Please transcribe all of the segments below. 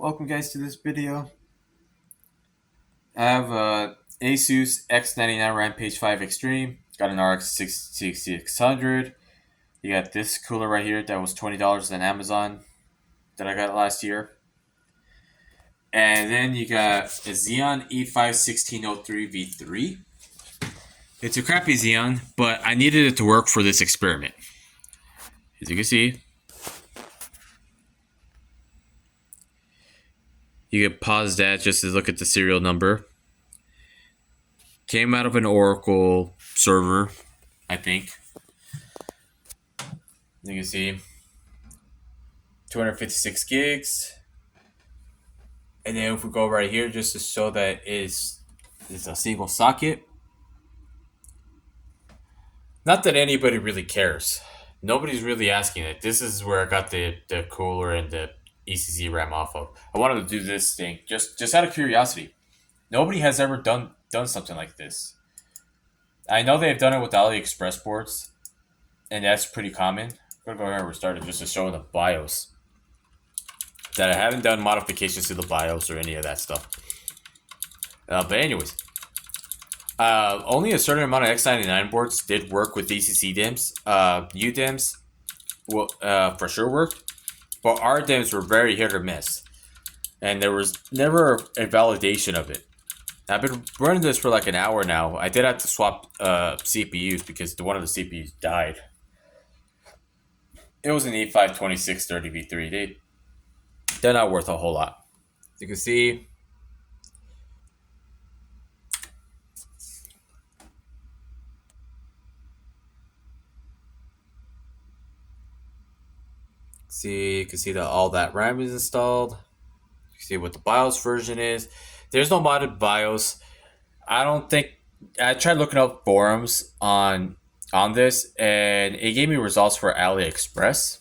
welcome guys to this video. I have asus x99 rampage 5 extreme. Got an RX 6600. You got this cooler right here that was $20 on Amazon that I got last year. And then you got a Xeon E5 1603 V3. It's a crappy Xeon, but I needed it to work for this experiment. As you can see, you can pause that just to look at the serial number. Came out of an Oracle server, I think. You can see 256 gigs. And then if we go right here, just to show that it's a single socket. Not that anybody really cares. Nobody's really asking it. This is where I got the cooler and the ECC RAM off of. I wanted to do this thing just out of curiosity. Nobody has ever done something like this. I know they've done it with the AliExpress boards, and that's pretty common. I'm gonna go ahead and restart it just to show the BIOS that I haven't done modifications to the BIOS or any of that stuff. But anyways, only a certain amount of x99 boards did work with DCC DIMMs. UDIMMs will for sure worked, but rdims were very hit or miss, and there was never a validation of it. I've been running this for like an hour now. I did have to swap CPUs because one of the CPUs died. It was an E5 2630 V3. They're not worth a whole lot. As you can see, you can see that all that RAM is installed. You can see what the BIOS version is. There's no modded BIOS. I don't think I tried looking up forums on this, and it gave me results for AliExpress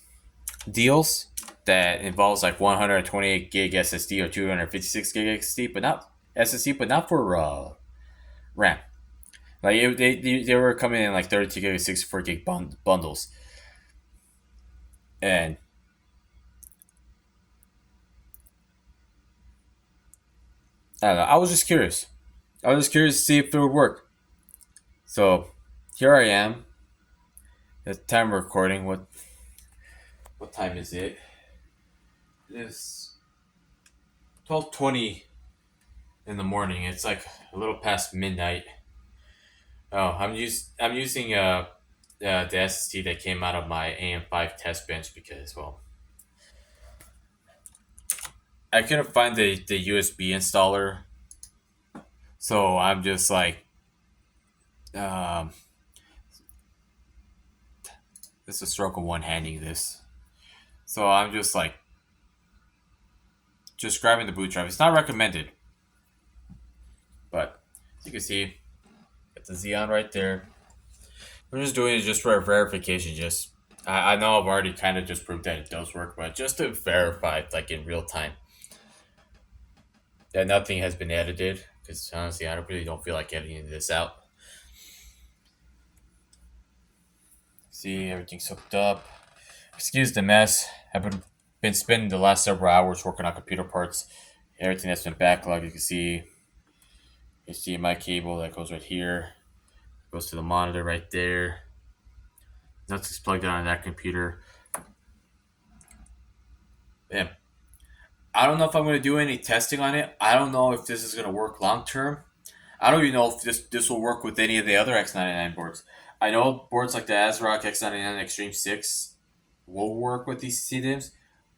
deals that involves like 128 gig SSD or 256 gig SSD, but not for RAM. Like they were coming in like 32 gig, 64 gig bundles, and I don't know. I was just curious. to see if it would work. So here I am. The time of recording. What time is it? It is 12:20 in the morning. It's like a little past midnight. Oh, I'm using the SSD that came out of my AM5 test bench because, well, I couldn't find the USB installer, so I'm just like, it's a stroke of one handing this. So I'm just like, just grabbing the boot drive. It's not recommended, but as you can see, got the Xeon right there. I'm just doing it just for verification. I know I've already kind of just proved that it does work, but just to verify, like in real time, that nothing has been edited. Because honestly, I really don't feel like editing this out. See, everything's hooked up. Excuse the mess. I've been spending the last several hours working on computer parts. Everything that's been backlogged. You can see HDMI cable that goes right here. Goes to the monitor right there. Nothing's plugged in on that computer. Yeah. I don't know if I'm going to do any testing on it. I don't know if this is going to work long term. I don't even know if this will work with any of the other x99 boards. I know boards like the ASRock x99 Extreme 6 will work with these DIMMs,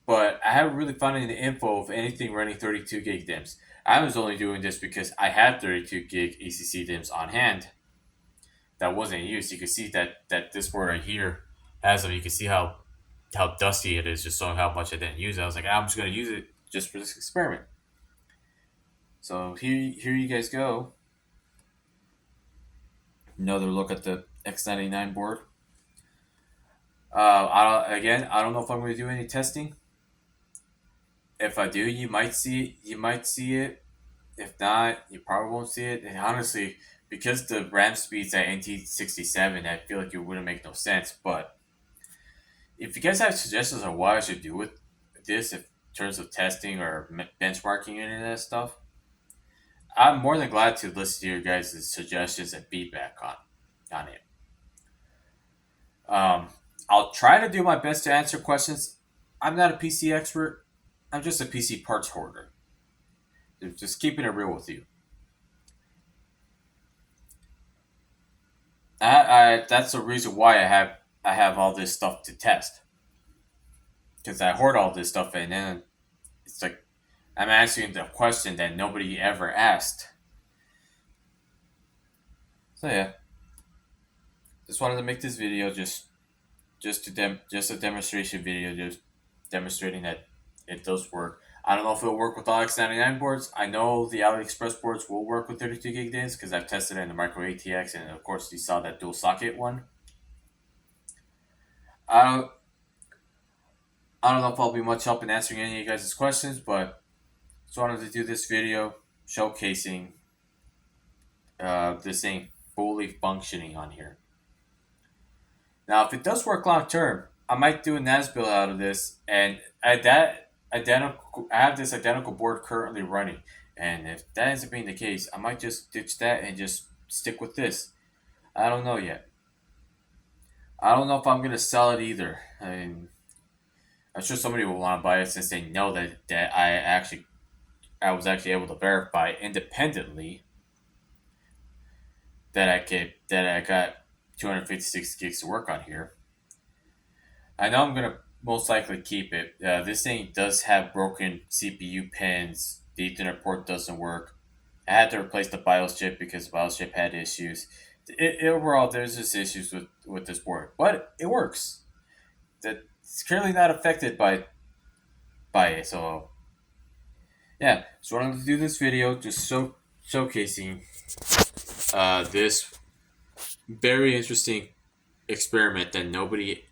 but I haven't really found any info of anything running 32 gig DIMMs. I was only doing this because I had 32 gig ECC DIMMs on hand that wasn't used. You can see that this board right here has them. You can see how dusty it is, just showing how much I didn't use it. I was like, I'm just going to use it just for this experiment. So here you guys go. Another look at the x99 board. I don't know if I'm going to do any testing. If I do, you might see it. If not, you probably won't see it. And honestly, because the RAM speed's at NT67, I feel like it wouldn't make no sense. But if you guys have suggestions on what I should do with this, if terms of testing or benchmarking and that stuff, I'm more than glad to listen to your guys' suggestions and feedback on it. Um, I'll try to do my best to answer questions. I'm not a PC expert. I'm just a PC parts hoarder. Just keeping it real with you. That's the reason why I have all this stuff to test, because I hoard all this stuff and then it's like I'm answering the question that nobody ever asked. So yeah, just wanted to make this video just a demonstration video, just demonstrating that it does work. I don't know if it'll work with all x99 boards. I know the AliExpress boards will work with 32 gig DIMMs because I've tested it in the micro ATX, and of course you saw that dual socket one. I don't I don't know if I'll be much help in answering any of you guys' questions, but just wanted to do this video showcasing this thing fully functioning on here. Now, if it does work long term, I might do a NAS build out of this, and I have this identical board currently running, and if that ends up being the case, I might just ditch that and just stick with this. I don't know yet. I don't know if I'm gonna sell it either. I mean, I'm sure somebody will want to buy it since they know that I was actually able to verify independently that I got 256 gigs to work on here. I know I'm gonna most likely keep it. This thing does have broken CPU pins. The Ethernet port doesn't work. I had to replace the BIOS chip because the BIOS chip had issues. Overall, there's just issues with this board, but it works. It's clearly not affected by it. So yeah, so I wanted to do this video just showcasing this very interesting experiment that nobody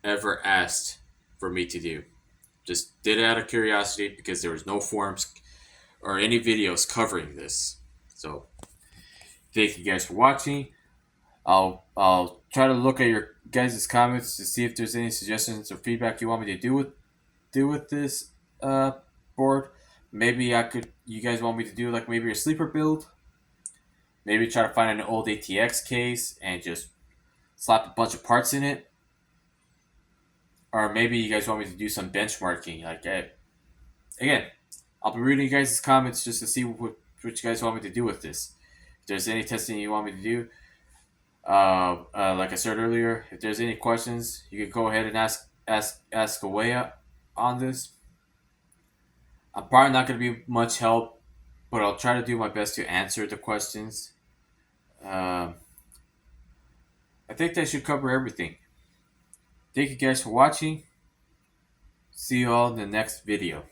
ever asked for me to do. Just did it out of curiosity because there was no forums or any videos covering this. So thank you guys for watching. I'll try to look at your guys' comments to see if there's any suggestions or feedback you want me to do with this board. Maybe you guys want me to do like maybe a sleeper build. Maybe try to find an old ATX case and just slap a bunch of parts in it. Or maybe you guys want me to do some benchmarking. Like, again, I'll be reading you guys' comments just to see what you guys want me to do with this. If there's any testing you want me to do, like I said earlier, if there's any questions, you can go ahead and ask away on this. I'm probably not going to be much help, but I'll try to do my best to answer the questions. I think that should cover everything. Thank you guys for watching. See you all in the next video.